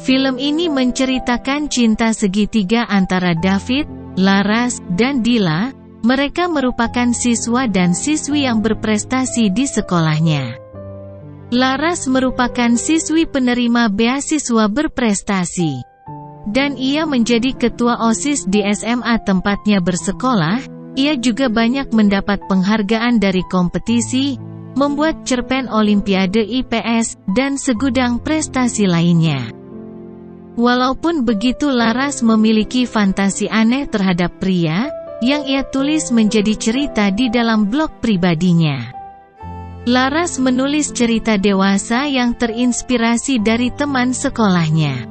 Film ini menceritakan cinta segitiga antara David, Laras, dan Dila. Mereka merupakan siswa dan siswi yang berprestasi di sekolahnya. Laras merupakan siswi penerima beasiswa berprestasi, dan ia menjadi ketua OSIS di SMA tempatnya bersekolah. Ia juga banyak mendapat penghargaan dari kompetisi, membuat cerpen Olimpiade IPS, dan segudang prestasi lainnya. Walaupun begitu, Laras memiliki fantasi aneh terhadap pria, yang ia tulis menjadi cerita di dalam blog pribadinya. Laras menulis cerita dewasa yang terinspirasi dari teman sekolahnya,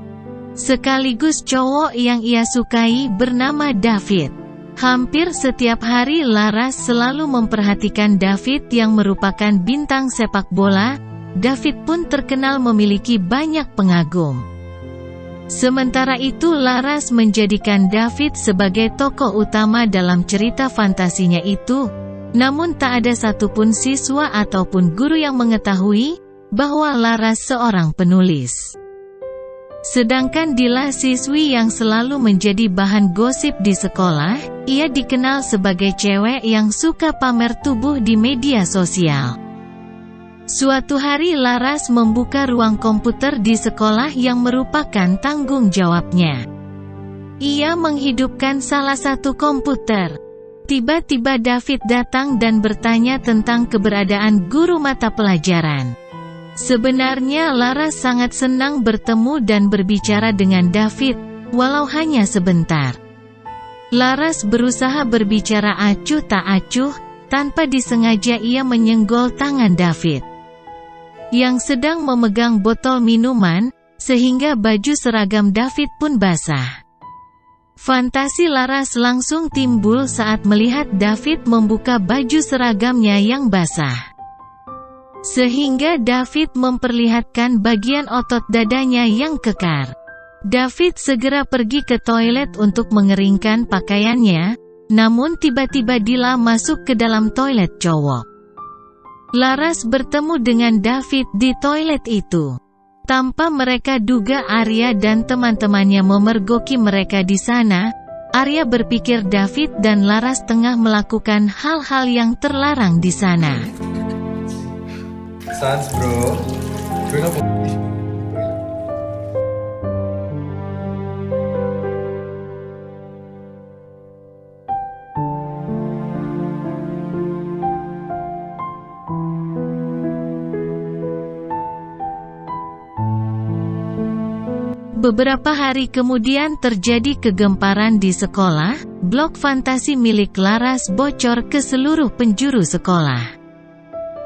sekaligus cowok yang ia sukai bernama David. Hampir setiap hari Laras selalu memperhatikan David yang merupakan bintang sepak bola. David pun terkenal memiliki banyak pengagum. Sementara itu Laras menjadikan David sebagai tokoh utama dalam cerita fantasinya itu, namun tak ada satupun siswa ataupun guru yang mengetahui bahwa Laras seorang penulis. Sedangkan Dila, siswi yang selalu menjadi bahan gosip di sekolah, ia dikenal sebagai cewek yang suka pamer tubuh di media sosial. Suatu hari Laras membuka ruang komputer di sekolah yang merupakan tanggung jawabnya. Ia menghidupkan salah satu komputer. Tiba-tiba David datang dan bertanya tentang keberadaan guru mata pelajaran. Sebenarnya Laras sangat senang bertemu dan berbicara dengan David, walau hanya sebentar. Laras berusaha berbicara acuh tak acuh, tanpa disengaja ia menyenggol tangan David yang sedang memegang botol minuman, sehingga baju seragam David pun basah. Fantasi Laras langsung timbul saat melihat David membuka baju seragamnya yang basah, sehingga David memperlihatkan bagian otot dadanya yang kekar. David segera pergi ke toilet untuk mengeringkan pakaiannya, namun tiba-tiba Dila masuk ke dalam toilet cowok. Laras bertemu dengan David di toilet itu. Tanpa mereka duga, Arya dan teman-temannya memergoki mereka di sana. Arya berpikir David dan Laras tengah melakukan hal-hal yang terlarang di sana. Sans bro, gue gak mau. Beberapa hari kemudian terjadi kegemparan di sekolah. Blog fantasi milik Laras bocor ke seluruh penjuru sekolah.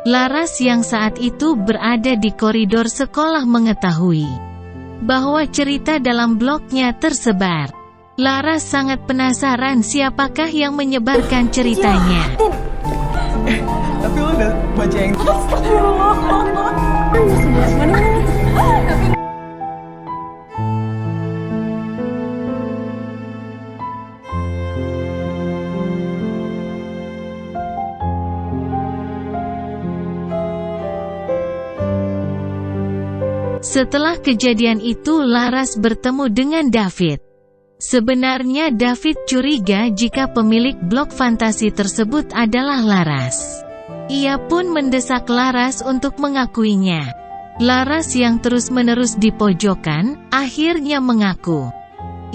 Laras yang saat itu berada di koridor sekolah mengetahui bahwa cerita dalam blognya tersebar. Laras sangat penasaran siapakah yang menyebarkan ceritanya. Tapi lo udah baca yang Setelah kejadian itu Laras bertemu dengan David. Sebenarnya David curiga jika pemilik blog fantasi tersebut adalah Laras. Ia pun mendesak Laras untuk mengakuinya. Laras yang terus-menerus dipojokkan, akhirnya mengaku.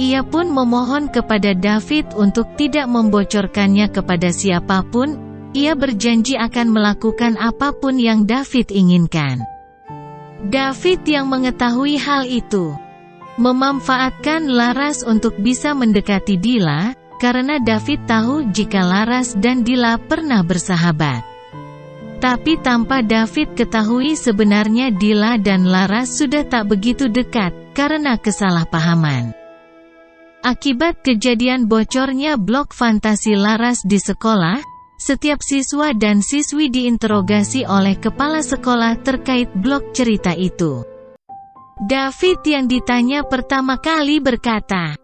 Ia pun memohon kepada David untuk tidak membocorkannya kepada siapapun. Ia berjanji akan melakukan apapun yang David inginkan. David yang mengetahui hal itu memanfaatkan Laras untuk bisa mendekati Dila, karena David tahu jika Laras dan Dila pernah bersahabat. Tapi tanpa David ketahui sebenarnya Dila dan Laras sudah tak begitu dekat, karena kesalahpahaman. Akibat kejadian bocornya blog fantasi Laras di sekolah, setiap siswa dan siswi diinterogasi oleh kepala sekolah terkait blog cerita itu. David yang ditanya pertama kali berkata,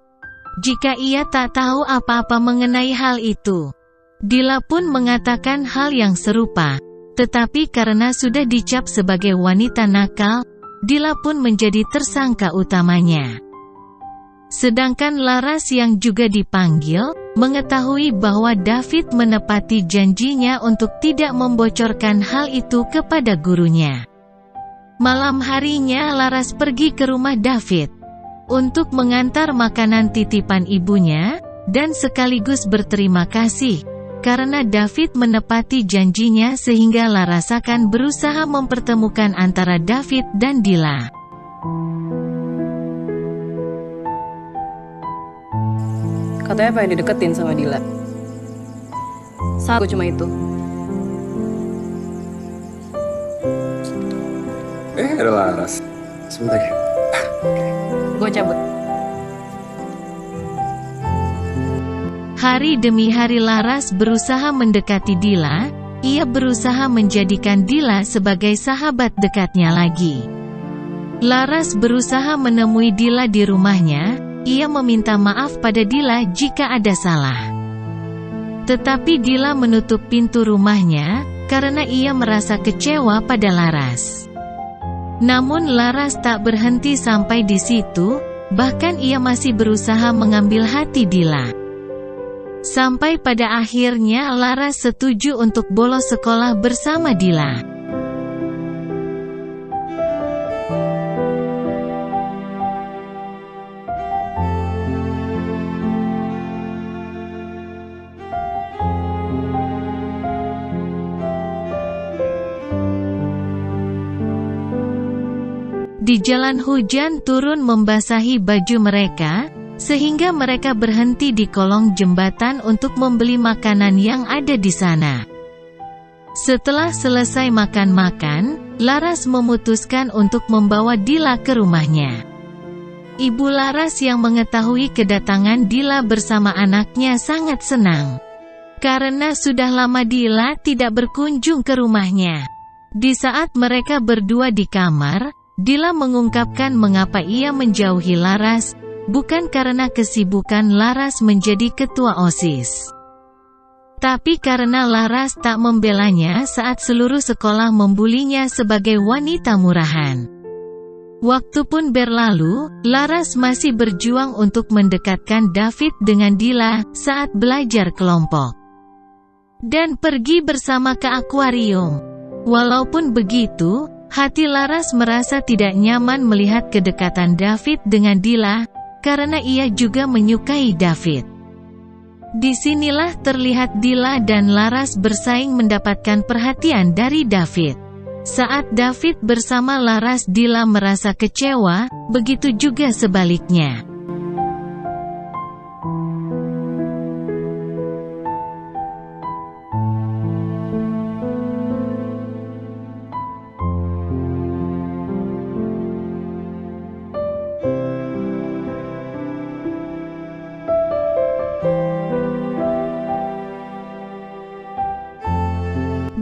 jika ia tak tahu apa-apa mengenai hal itu. Dila pun mengatakan hal yang serupa, tetapi karena sudah dicap sebagai wanita nakal, Dila pun menjadi tersangka utamanya. Sedangkan Laras yang juga dipanggil, mengetahui bahwa David menepati janjinya untuk tidak membocorkan hal itu kepada gurunya. Malam harinya Laras pergi ke rumah David untuk mengantar makanan titipan ibunya, dan sekaligus berterima kasih karena David menepati janjinya sehingga Laras akan berusaha mempertemukan antara David dan Dila. Katanya pengen dideketin sama Dila. Satu cuma itu. Ada Laras. Sebentar ya. Gue cabut. Hari demi hari Laras berusaha mendekati Dila. Ia berusaha menjadikan Dila sebagai sahabat dekatnya lagi. Laras berusaha menemui Dila di rumahnya. Ia meminta maaf pada Dila jika ada salah. Tetapi Dila menutup pintu rumahnya karena ia merasa kecewa pada Laras. Namun Laras tak berhenti sampai di situ, bahkan ia masih berusaha mengambil hati Dila. Sampai pada akhirnya Laras setuju untuk bolos sekolah bersama Dila. Di jalan hujan turun membasahi baju mereka, sehingga mereka berhenti di kolong jembatan untuk membeli makanan yang ada di sana. Setelah selesai makan-makan, Laras memutuskan untuk membawa Dila ke rumahnya. Ibu Laras yang mengetahui kedatangan Dila bersama anaknya sangat senang. Karena sudah lama Dila tidak berkunjung ke rumahnya. Di saat mereka berdua di kamar, Dila mengungkapkan mengapa ia menjauhi Laras, bukan karena kesibukan Laras menjadi ketua OSIS. Tapi karena Laras tak membelanya saat seluruh sekolah membulinya sebagai wanita murahan. Waktu pun berlalu, Laras masih berjuang untuk mendekatkan David dengan Dila saat belajar kelompok. Dan pergi bersama ke akuarium. Walaupun begitu, hati Laras merasa tidak nyaman melihat kedekatan David dengan Dila, karena ia juga menyukai David. Disinilah terlihat Dila dan Laras bersaing mendapatkan perhatian dari David. Saat David bersama Laras, Dila merasa kecewa, begitu juga sebaliknya.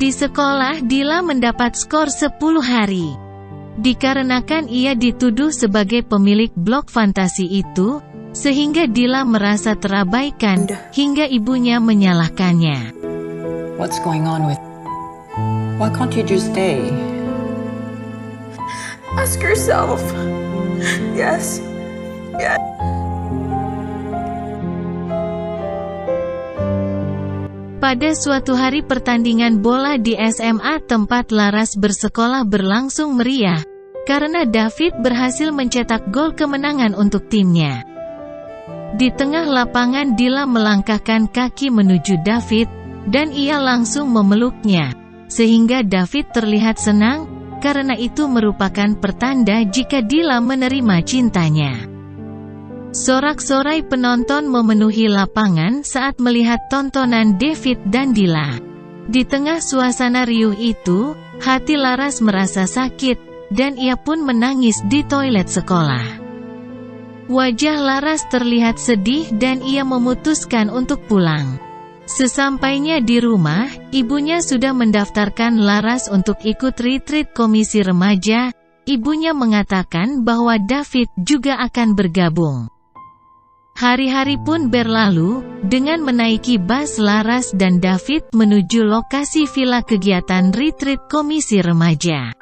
Di sekolah Dila mendapat skor 10 hari. Dikarenakan ia dituduh sebagai pemilik blog fantasi itu, sehingga Dila merasa terabaikan, hingga ibunya menyalahkannya. What's going on with? Why can't you just stay? Ask yourself. Yes. Yes. Pada suatu hari pertandingan bola di SMA tempat Laras bersekolah berlangsung meriah, karena David berhasil mencetak gol kemenangan untuk timnya. Di tengah lapangan Dila melangkahkan kaki menuju David, dan ia langsung memeluknya, sehingga David terlihat senang, karena itu merupakan pertanda jika Dila menerima cintanya. Sorak-sorai penonton memenuhi lapangan saat melihat tontonan David dan Dila. Di tengah suasana riuh itu, hati Laras merasa sakit, dan ia pun menangis di toilet sekolah. Wajah Laras terlihat sedih dan ia memutuskan untuk pulang. Sesampainya di rumah, ibunya sudah mendaftarkan Laras untuk ikut retreat komisi remaja. Ibunya mengatakan bahwa David juga akan bergabung. Hari-hari pun berlalu, dengan menaiki bus Laras dan David menuju lokasi villa kegiatan retreat komisi remaja.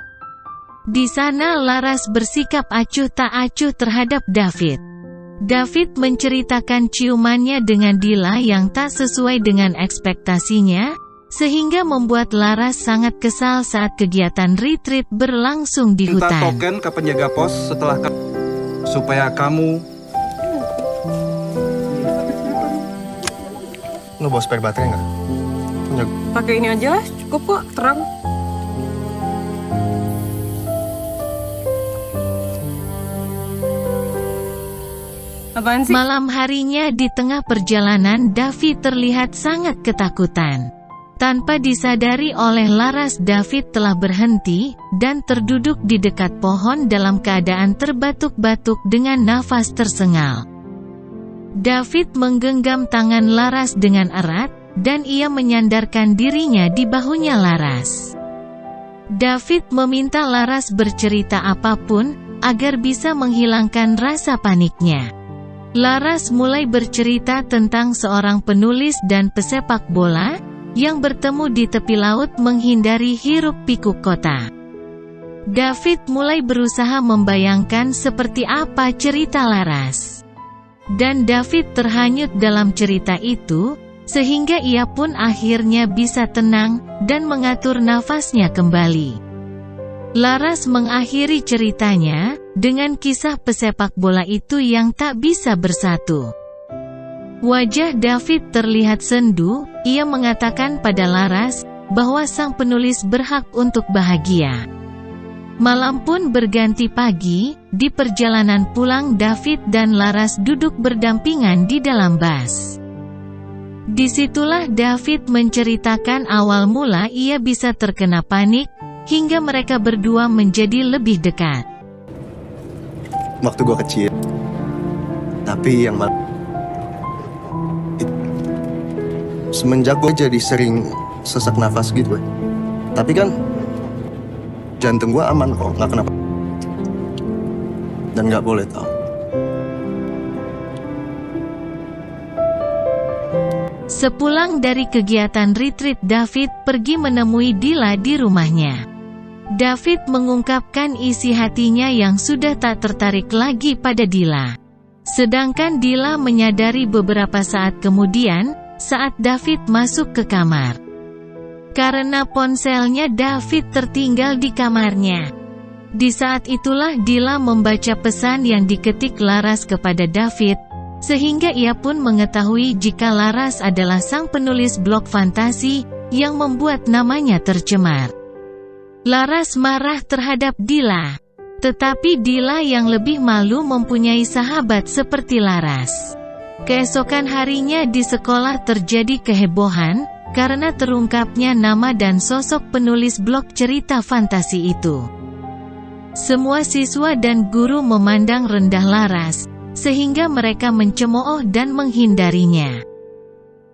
Di sana Laras bersikap acuh tak acuh terhadap David. David menceritakan ciumannya dengan Dila yang tak sesuai dengan ekspektasinya, sehingga membuat Laras sangat kesal saat kegiatan retreat berlangsung di Minta hutan. token ke penjaga pos setelah supaya kamu Lo bawa spare baterai nggak? Pakai ini aja lah, cukup kok, terang. Apaan sih? Malam harinya di tengah perjalanan David terlihat sangat ketakutan. Tanpa disadari oleh Laras, David telah berhenti, dan terduduk di dekat pohon dalam keadaan terbatuk-batuk dengan nafas tersengal. David menggenggam tangan Laras dengan erat, dan ia menyandarkan dirinya di bahunya Laras. David meminta Laras bercerita apapun, agar bisa menghilangkan rasa paniknya. Laras mulai bercerita tentang seorang penulis dan pesepak bola, yang bertemu di tepi laut menghindari hiruk-pikuk kota. David mulai berusaha membayangkan seperti apa cerita Laras. Dan David terhanyut dalam cerita itu, sehingga ia pun akhirnya bisa tenang, dan mengatur nafasnya kembali. Laras mengakhiri ceritanya, dengan kisah pesepak bola itu yang tak bisa bersatu. Wajah David terlihat sendu, ia mengatakan pada Laras, bahwa sang penulis berhak untuk bahagia. Malam pun berganti pagi, di perjalanan pulang David dan Laras duduk berdampingan di dalam bus. Disitulah David menceritakan awal mula ia bisa terkena panik, hingga mereka berdua menjadi lebih dekat. Waktu gue kecil. Tapi yang semenjak gue jadi sering sesak nafas gitu. Tapi kan jantung gue aman kok, nggak kenapa. Dan nggak boleh tahu. Sepulang dari kegiatan retreat, David pergi menemui Dila di rumahnya. David mengungkapkan isi hatinya yang sudah tak tertarik lagi pada Dila. Sedangkan Dila menyadari beberapa saat kemudian, saat David masuk ke kamar. Karena ponselnya David tertinggal di kamarnya. Di saat itulah Dila membaca pesan yang diketik Laras kepada David, sehingga ia pun mengetahui jika Laras adalah sang penulis blog fantasi, yang membuat namanya tercemar. Laras marah terhadap Dila. Tetapi Dila yang lebih malu mempunyai sahabat seperti Laras. Keesokan harinya di sekolah terjadi kehebohan, karena terungkapnya nama dan sosok penulis blog cerita fantasi itu. Semua siswa dan guru memandang rendah Laras, sehingga mereka mencemooh dan menghindarinya.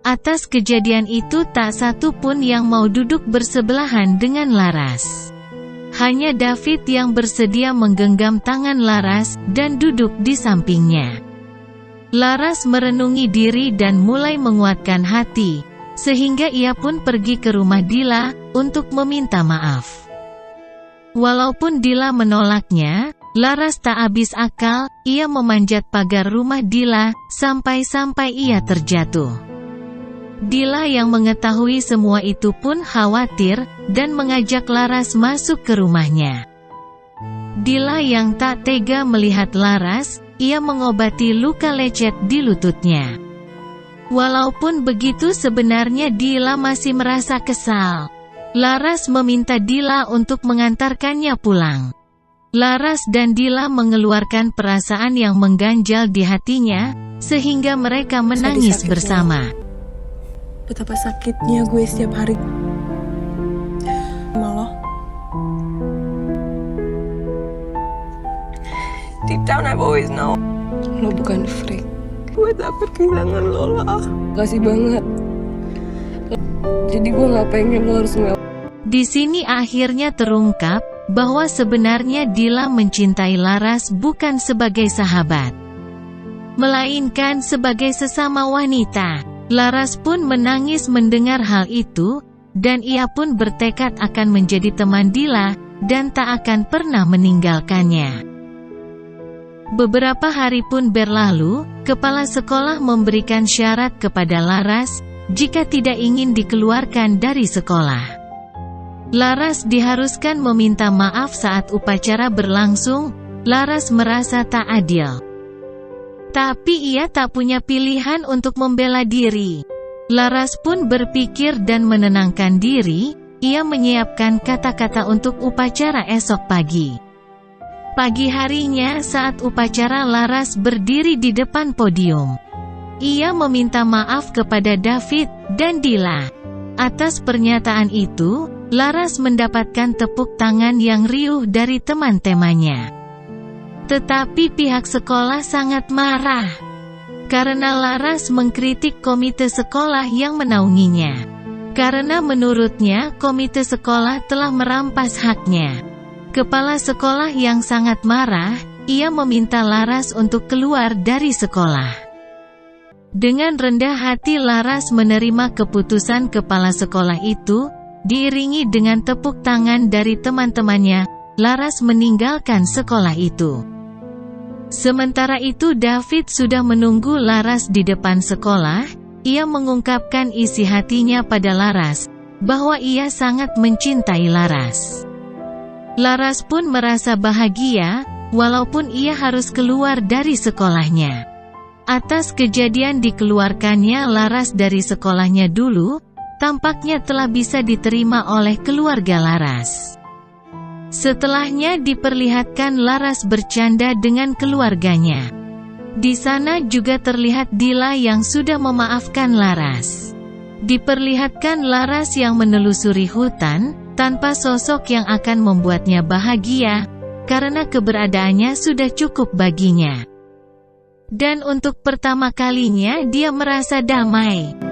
Atas kejadian itu tak satu pun yang mau duduk bersebelahan dengan Laras. Hanya David yang bersedia menggenggam tangan Laras, dan duduk di sampingnya. Laras merenungi diri dan mulai menguatkan hati, sehingga ia pun pergi ke rumah Dila, untuk meminta maaf. Walaupun Dila menolaknya, Laras tak habis akal, ia memanjat pagar rumah Dila, sampai-sampai ia terjatuh. Dila yang mengetahui semua itu pun khawatir, dan mengajak Laras masuk ke rumahnya. Dila yang tak tega melihat Laras, ia mengobati luka lecet di lututnya. Walaupun begitu sebenarnya Dila masih merasa kesal. Laras meminta Dila untuk mengantarkannya pulang. Laras dan Dila mengeluarkan perasaan yang mengganjal di hatinya, sehingga mereka menangis bersama. Betapa sakitnya gue setiap hari. Malah. Deep down I've always known. Lo bukan freak. Gue takut kehilangan lo lah. Kasih banget. Jadi gue gak pengen lo harus Di sini akhirnya terungkap, bahwa sebenarnya Dila mencintai Laras bukan sebagai sahabat, melainkan sebagai sesama wanita. Laras pun menangis mendengar hal itu, dan ia pun bertekad akan menjadi teman Dila, dan tak akan pernah meninggalkannya. Beberapa hari pun berlalu, kepala sekolah memberikan syarat kepada Laras, jika tidak ingin dikeluarkan dari sekolah. Laras diharuskan meminta maaf saat upacara berlangsung. Laras merasa tak adil. Tapi ia tak punya pilihan untuk membela diri. Laras pun berpikir dan menenangkan diri, ia menyiapkan kata-kata untuk upacara esok pagi. Pagi harinya saat upacara Laras berdiri di depan podium. Ia meminta maaf kepada David dan Dila. Atas pernyataan itu, Laras mendapatkan tepuk tangan yang riuh dari teman-temannya. Tetapi pihak sekolah sangat marah karena Laras mengkritik komite sekolah yang menaunginya. Karena menurutnya komite sekolah telah merampas haknya. Kepala sekolah yang sangat marah, ia meminta Laras untuk keluar dari sekolah. Dengan rendah hati Laras menerima keputusan kepala sekolah itu, diiringi dengan tepuk tangan dari teman-temannya. Laras meninggalkan sekolah itu. Sementara itu David sudah menunggu Laras di depan sekolah. Ia mengungkapkan isi hatinya pada Laras, bahwa ia sangat mencintai Laras. Laras pun merasa bahagia, walaupun ia harus keluar dari sekolahnya. Atas kejadian dikeluarkannya Laras dari sekolahnya dulu, tampaknya telah bisa diterima oleh keluarga Laras. Setelahnya diperlihatkan Laras bercanda dengan keluarganya. Di sana juga terlihat Dila yang sudah memaafkan Laras. Diperlihatkan Laras yang menelusuri hutan, tanpa sosok yang akan membuatnya bahagia, karena keberadaannya sudah cukup baginya. Dan untuk pertama kalinya dia merasa damai.